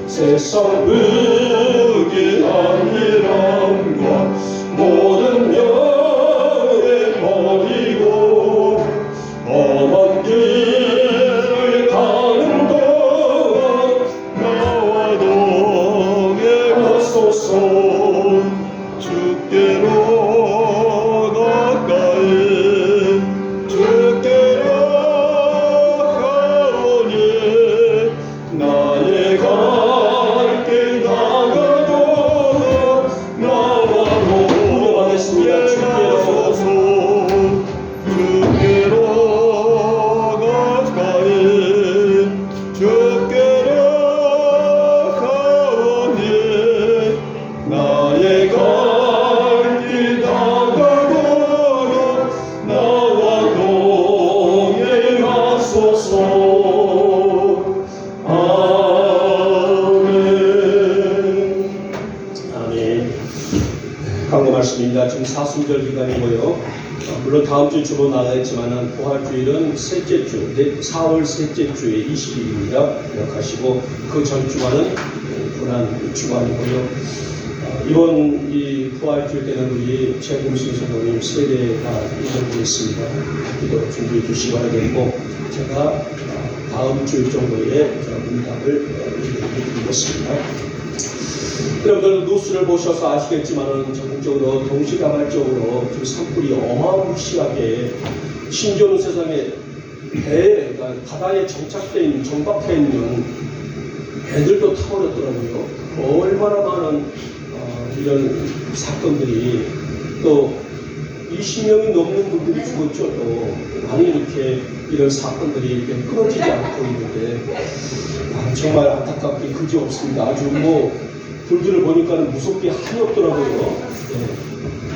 세상 무기한 일함과 모든 여행 버리고 험한 길을 가는 동안 나와 동행하소서. 주께로 가까이 주께로 가오니 나의 갈 길 다가고 나와 동행하겠습니다. 주께로 가까이 주께로 가오니 나의 갈 길 다가고 나와 동행하소서. 아멘. 아멘. 강구 말씀입니다. 지금 사순절 기간이고요. 물론 다음 주 주로 나가겠지만은 부활주일은 셋째 주, 4월 셋째 주에 20일입니다. 기억하시고 그 전 주간은 분한 주간이고요. 이번 이 부활주일 때는 우리 최금순 선생님 세례가 예정되어 있습니다. 기도 준비해 주시기 바라겠고 제가 다음 주 정도에 문답을 드리겠습니다. 여러분들 뉴스를 보셔서 아시겠지만은 전국적으로 동시다발적으로 지금 산불이 어마무시하게 신기한 세상에 배, 그러니까 바다에 정착되어 있는, 정박해 있는 배들도 타버렸더라고요. 얼마나 많은 이런 사건들이 또 이 20명이 넘는 분들이 죽었죠. 또 많이 이렇게 이런 사건들이 이렇게 끊어지지 않고 있는데 정말 안타깝게 그지 없습니다. 아주 뭐 불들을 보니까는 무섭게 한이 없더라고요.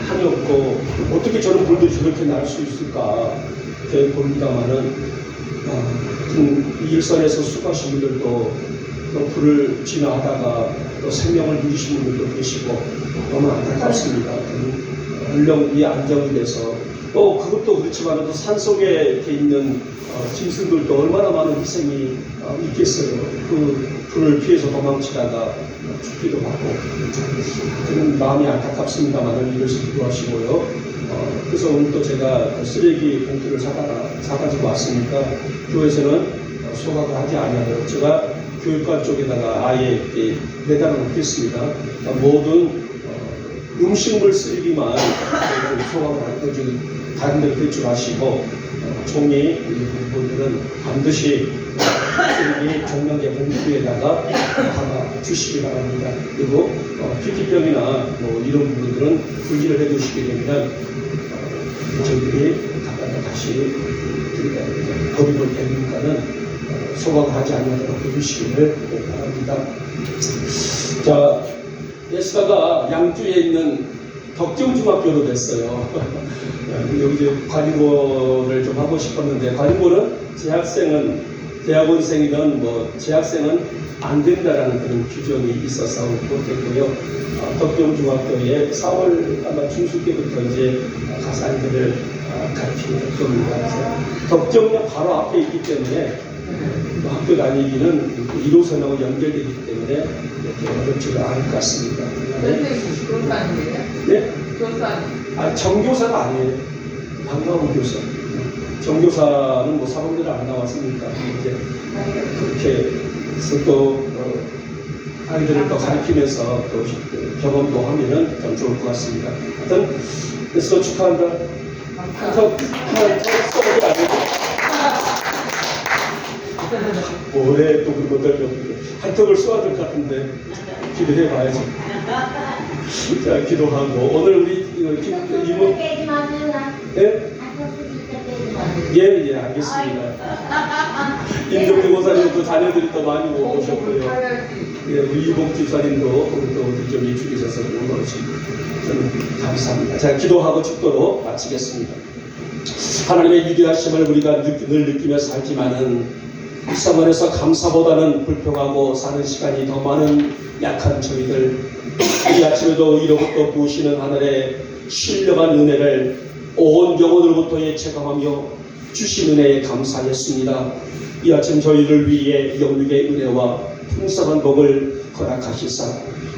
한이 없고 어떻게 저런 불들이 저렇게 날 수 있을까 이렇게 봅니다만은 이 일선에서 수고하신 분들도 또 불을 지나가다가 또 생명을 누리신 분들도 계시고 너무 안타깝습니다. 물론 이 안정이 돼서 또 그것도 그렇지만 또 산속에 이렇게 있는 짐승들도 얼마나 많은 희생이 있겠어요. 그 불을 피해서 도망치다가 죽기도 하고 그런 마음이 안타깝습니다만 이것을 기도하시고요. 그래서 오늘 또 제가 쓰레기 봉투를 사가지고 왔으니까 교회에서는 소각을 하지 않아요. 제가 교육관 쪽에다가 아예 이렇게 매달아 놓겠습니다. 그러니까 모든 음식물 쓰레기만 소각을 할 때 다른 데 배출하시고 종이 분들은 반드시 쓰레기 종량제 봉투에다가 담아 주시기 바랍니다. 그리고 PT병이나 뭐 이런 부분들은 분리를 해 두시게 되면 저희들이 갖다가 다시 버리면 되니까는 소각을 하지 않도록 해주시기를 바랍니다. 자, 에스다가 양주에 있는 덕정중학교로 됐어요. 여기 이제 관고를 좀 하고 싶었는데 관고는 대학원생이든 뭐 재학생은 안 된다라는 그런 규정이 있어서 못했고요. 덕정중학교에 4월 아마 중순 때부터 이제 가서 아이들을 가르치는 겁니다. 덕정역 바로 앞에 있기 때문에 학교 다니기는 1호선하고 연결되기 때문에 이렇게 어렵지가 않을 것 같습니다. 교사 아니에요? 네? 교사. 정교사가 아니에요. 방과후 교사. 정교사는 뭐 사범대를 안 나왔으니까 이제 그렇게 해서 또 아이들을 또 가르치면서 또 경험도 하면은 좀 좋을 것 같습니다. 하여튼 그래서 축하한다. 올해 또 그것들 한턱을 쏘아야 될 것 같은데 기도해 봐야지. 자, 기도하고 오늘 우리 이모 예? 예, 알겠습니다. 임종대 모사님도 자녀들이 또 많이 오셨고요. 예, 우리 이봉 집사님도 또 우리 좀 이주계셔서 오늘지 저는 감사합니다. 자, 기도하고 축도로 마치겠습니다. 하나님의 위대하심을 우리가 늘 느끼며 살지만은 일상 안에서 감사보다는 불평하고 사는 시간이 더 많은 약한 저희들, 이 아침에도 이로부터 부으시는 하늘의 신령한 은혜를 온 영혼으로부터 예체감하며 주신 은혜에 감사했습니다. 이 아침 저희를 위해 영육의 은혜와 풍성한 복을 허락하시사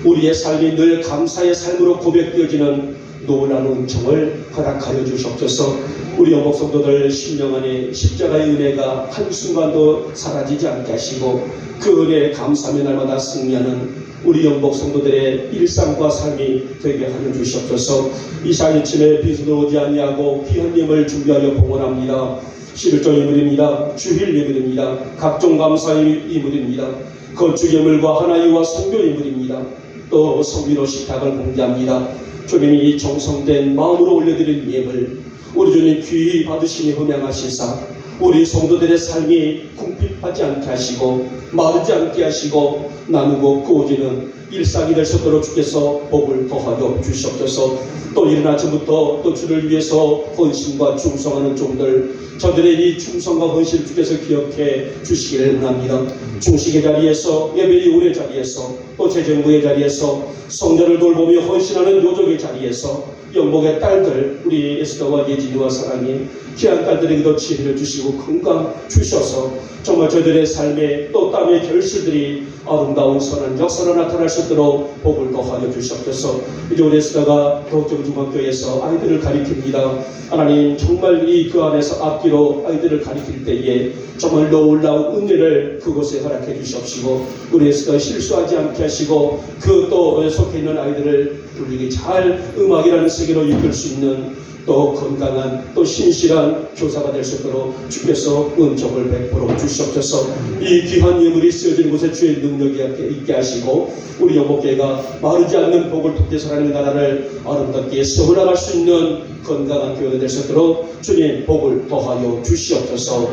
우리의 삶이 늘 감사의 삶으로 고백되어지는 놀라운 은총을 허락하여 주시옵소서. 우리 영목 성도들 심령 안에 십자가의 은혜가 한순간도 사라지지 않게 하시고 그 은혜에 감사하며 날마다 승리하는 우리 영목 성도들의 일상과 삶이 되게 하여 주시옵소서. 이 사일쯤에 비수도 오지 아니하고 귀한 예물 준비하여 봉헌합니다. 11조 예물입니다. 주일 예물입니다. 각종 감사의 예물입니다. 건축 예물과 하나이와 성교 예물입니다. 또 성비로 식탁을 공개합니다. 주님이 정성된 마음으로 올려드린 예물 우리 주님 귀히 받으시니 흠양하시사 우리 성도들의 삶이 궁핍하지 않게 하시고 마르지 않게 하시고 나누고 꾸어지는 일상이 될 수 있도록 주께서 복을 더하여 주시옵소서. 또 이른 아침부터 또 주를 위해서 헌신과 충성하는 종들 저들의 이 충성과 헌신을 주께서 기억해 주시기를 원합니다. 중식의 자리에서 예배의 우리 자리에서 또 재정부의 자리에서 성전을 돌보며 헌신하는 요족의 자리에서 영목의 딸들 우리 에스더와 예진이와 사랑이 귀한 딸들에게도 지혜를 주시고 건강 주셔서 정말 저들의 삶에 또 땀의 결실들이 아름다운 선한 역사로 나타날 수 있도록 복을 더하여 주시옵소서. 이제 우리 에스더가 도덕중학교에서 아이들을 가리킵니다. 하나님 정말 이 그 안에서 앞뒤로 아이들을 가리킬 때에 정말 놀라운 은혜를 그곳에 허락해 주시옵시고 우리 에스더 실수하지 않게 하시고 그 또 속해 있는 아이들을 분리기 잘 음악이라는 세계로 이끌 수 있는 또 건강한 또 신실한 교사가 될 수 있도록 주께서 은총을 베풀어 주시옵소서. 이 귀한 예물이 쓰여진 곳에 주의 능력이 있게 하시고 우리 영목교회가 마르지 않는 복을 통해서 하나님의 나라를 아름답게 세워나갈 수 있는 건강한 교회가 될 수 있도록 주님 복을 더하여 주시옵소서.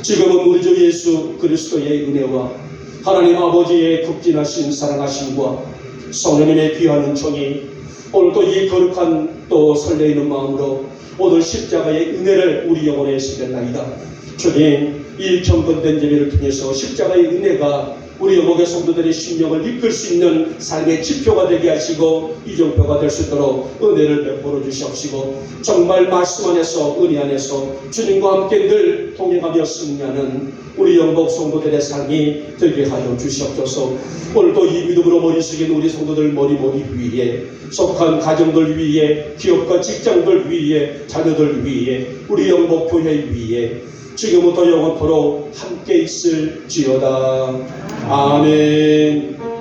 지금은 우리 주 예수 그리스도의 은혜와 하나님 아버지의 극진하신 사랑하심과 성령님의 귀한 은총이 오늘도 이 거룩한 또 설레이는 마음으로 오늘 십자가의 은혜를 우리 영혼에 새겼나이다. 주님, 이 경건된 예배를 통해서 십자가의 은혜가 우리 영목의 성도들의 심령을 이끌 수 있는 삶의 지표가 되게 하시고 이정표가 될 수 있도록 은혜를 베풀어 주시옵시고 정말 말씀 안에서 은혜 안에서 주님과 함께 늘 동행하며 승리하는 우리 영목 성도들의 삶이 되게 하여 주시옵소서. 오늘도 이 믿음으로 머리 숙인 우리 성도들 머리 위에 속한 가정들 위에 기업과 직장들 위에 자녀들 위에 우리 영목 교회 위에 지금부터 영원토록 함께 있을지어다. 아멘.